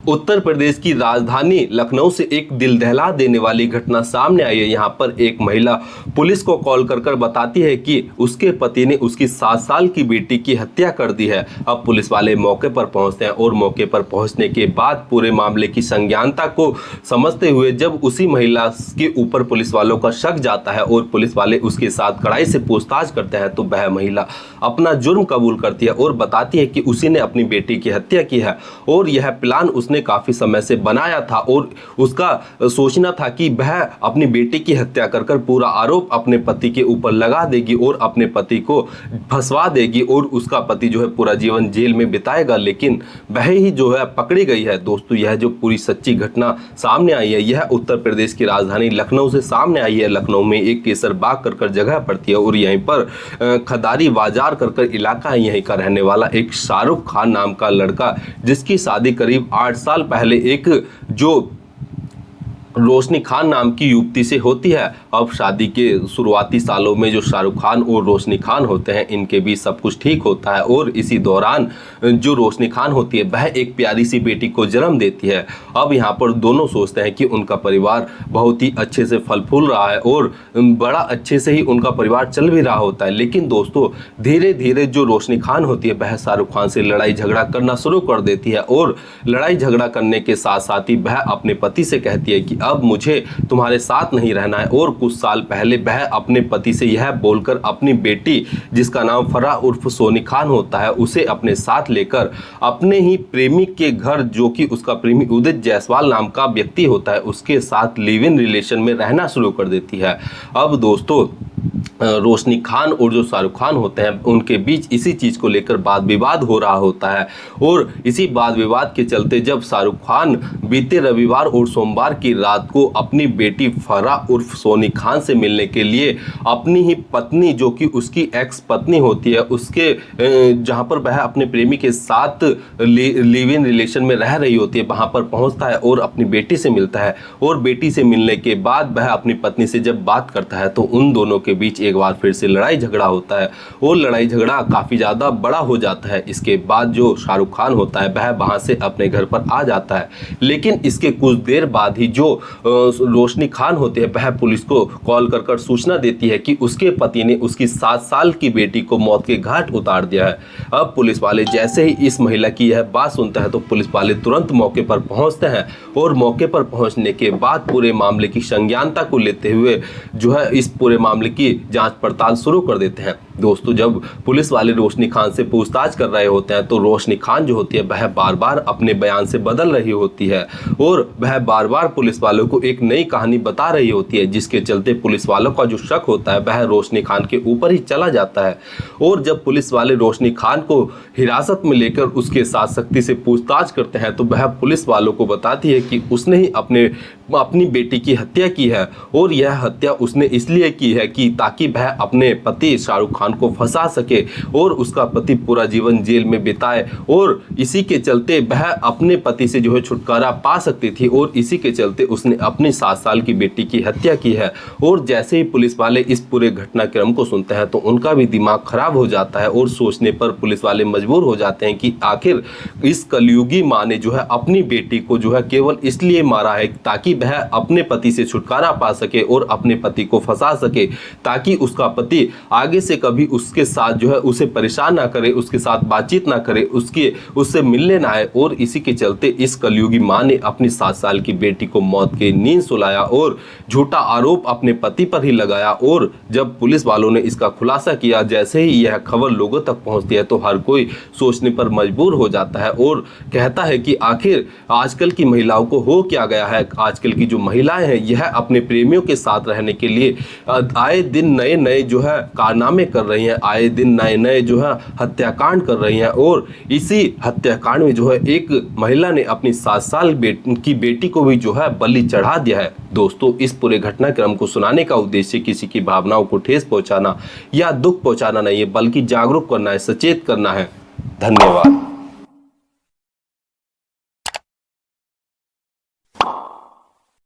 उत्तर प्रदेश की राजधानी लखनऊ से एक दिल दहला देने वाली घटना सामने आई है। यहाँ पर एक महिला पुलिस को कॉल कर बताती है कि उसके पति ने उसकी 7 साल की बेटी की हत्या कर दी है। अब पुलिस वाले मौके पर पहुंचते हैं और मौके पर पहुंचने के बाद पूरे मामले की संज्ञानता को समझते हुए जब उसी महिला के ऊपर पुलिस वालों का शक जाता है और पुलिस वाले उसके साथ कड़ाई से पूछताछ करते हैं तो वह महिला अपना जुर्म कबूल करती है और बताती है कि उसी ने अपनी बेटी की हत्या की है और यह प्लान उसने काफी समय से बनाया था और उसका सोचना था कि वह अपनी बेटी की हत्या कर पूरा आरोप अपने पति के ऊपर लगा देगी और अपने पति को फंसवा देगी और उसका पति जो है पूरा जीवन जेल में बिताएगा, लेकिन वह ही जो है पकड़ी गई है। दोस्तों, यह जो पूरी सच्ची घटना सामने आई है यह उत्तर प्रदेश की राजधानी लखनऊ से सामने आई है। लखनऊ में एक केसर बाग कर जगह पड़ती है और यहीं पर खदारी बाजार कर इलाका है। यहीं का रहने वाला एक शाहरुख खान नाम का लड़का, जिसकी शादी करीब 8 साल पहले एक जो रोशनी खान नाम की युवती से होती है। अब शादी के शुरुआती सालों में जो शाहरुख खान और रोशनी खान होते हैं इनके बीच सब कुछ ठीक होता है और इसी दौरान जो रोशनी खान होती है वह एक प्यारी सी बेटी को जन्म देती है। अब यहाँ पर दोनों सोचते हैं कि उनका परिवार बहुत ही अच्छे से फल फूल रहा है और बड़ा अच्छे से ही उनका परिवार चल भी रहा होता है, लेकिन दोस्तों धीरे धीरे जो रोशनी खान होती है वह शाहरुख खान से लड़ाई झगड़ा करना शुरू कर देती है और लड़ाई झगड़ा करने के साथ साथ ही वह अपने पति से कहती है कि अब मुझे तुम्हारे साथ नहीं रहना है। और कुछ साल पहले वह अपने पति से यह बोलकर अपनी बेटी, जिसका नाम फराह उर्फ सोनी खान होता है, उसे अपने साथ लेकर अपने ही प्रेमी के घर, जो कि उसका प्रेमी उदित जायसवाल नाम का व्यक्ति होता है, उसके साथ लिव इन रिलेशन में रहना शुरू कर देती है। अब दोस्तों रोशनी खान और जो शाहरुख खान होते हैं उनके बीच इसी चीज़ को लेकर वाद विवाद हो रहा होता है और इसी वाद विवाद के चलते जब शाहरुख खान बीते रविवार और सोमवार की रात को अपनी बेटी फराह उर्फ सोनी खान से मिलने के लिए अपनी ही पत्नी, जो कि उसकी एक्स पत्नी होती है, उसके जहां पर वह अपने प्रेमी के साथ लिव इन रिलेशन में रह रही होती है, वहां पर पहुंचता है और अपनी बेटी से मिलता है। और बेटी से मिलने के बाद वह अपनी पत्नी से जब बात करता है तो उन दोनों के बीच एक बार फिर से लड़ाई झगड़ा होता है और लड़ाई झगड़ा काफी ज्यादा बड़ा हो जाता है। इसके बाद जो शाहरुख खान होता है वह वहां से अपने घर पर आ जाता है, लेकिन इसके कुछ देर बाद ही जो रोशनी खान होते हैं वह पुलिस को कॉल कर सूचना देती है कि उसके पति ने उसकी 7 साल की बेटी को मौत के घाट उतार दिया है। अब पुलिस वाले जैसे ही इस महिला की यह बात सुनते हैं तो पुलिस वाले तुरंत मौके पर पहुंचते हैं और मौके पर पहुंचने के बाद पूरे मामले की संज्ञानता को लेते हुए जो है इस पूरे मामले की जांच पड़ताल शुरू कर देते हैं। दोस्तों, जब पुलिस वाले रोशनी खान से पूछताछ कर रहे होते हैं तो रोशनी खान जो होती है वह बार बार अपने बयान से बदल रही होती है और वह बार बार पुलिस वालों को एक नई कहानी बता रही होती है, जिसके चलते पुलिस वालों का जो शक होता है वह रोशनी खान के ऊपर ही चला जाता है। और जब पुलिस वाले रोशनी खान को हिरासत में लेकर उसके साथ सख्ती से पूछताछ करते हैं तो वह पुलिस वालों को बताती है कि उसने ही अपनी बेटी की हत्या की है और यह हत्या उसने इसलिए की है कि ताकि वह अपने पति शाहरुख खान को फंसा सके और उसका पति पूरा जीवन जेल में बिताए और इसी के चलते वह अपने पति से जो है छुटकारा पा सकती थी और इसी के चलते उसने अपनी 7 साल की बेटी की हत्या की है। और जैसे ही पुलिस वाले इस पूरे घटनाक्रम को सुनते हैं तो उनका भी दिमाग खराब हो जाता है और सोचने पर पुलिस वाले मजबूर हो जाते हैं कि आखिर इस कलयुगी माँ ने जो है अपनी बेटी को जो है केवल इसलिए मारा है ताकि वह अपने पति से छुटकारा पा सके और अपने पति को फंसा सके, ताकि उसका पति आगे से कभी उसके साथ जो है उसे परेशान ना करे, उसके साथ बातचीत ना करे, उससे मिलने ना आए। और इसी के चलते इस कलयुगी माँ ने अपनी 7 साल की बेटी को मौत की नींद सुलाया और झूठा आरोप अपने पति पर ही लगाया। और जब पुलिस वालों ने इसका खुलासा किया, जैसे ही यह खबर लोगों तक पहुंचती है तो हर कोई सोचने पर मजबूर हो जाता है और कहता है कि आखिर आजकल की महिलाओं को हो क्या गया है। आजकल की जो महिलाएं हैं यह अपने प्रेमियों के साथ रहने के लिए आए दिन नए नए जो है कारनामे कर रही हैं, आए दिन नए नए जो है हत्याकांड कर रही हैं। और इसी हत्याकांड में जो है एक महिला ने अपनी 7 साल की बेटी को भी जो है बलि चढ़ा दिया है। दोस्तों, इस पूरे घटनाक्रम को सुनाने का उद्देश्य किसी की भावनाओं को ठेस पहुंचाना या दुख पहुंचाना नहीं है, बल्कि जागरूक करना है, सचेत करना है। धन्यवाद।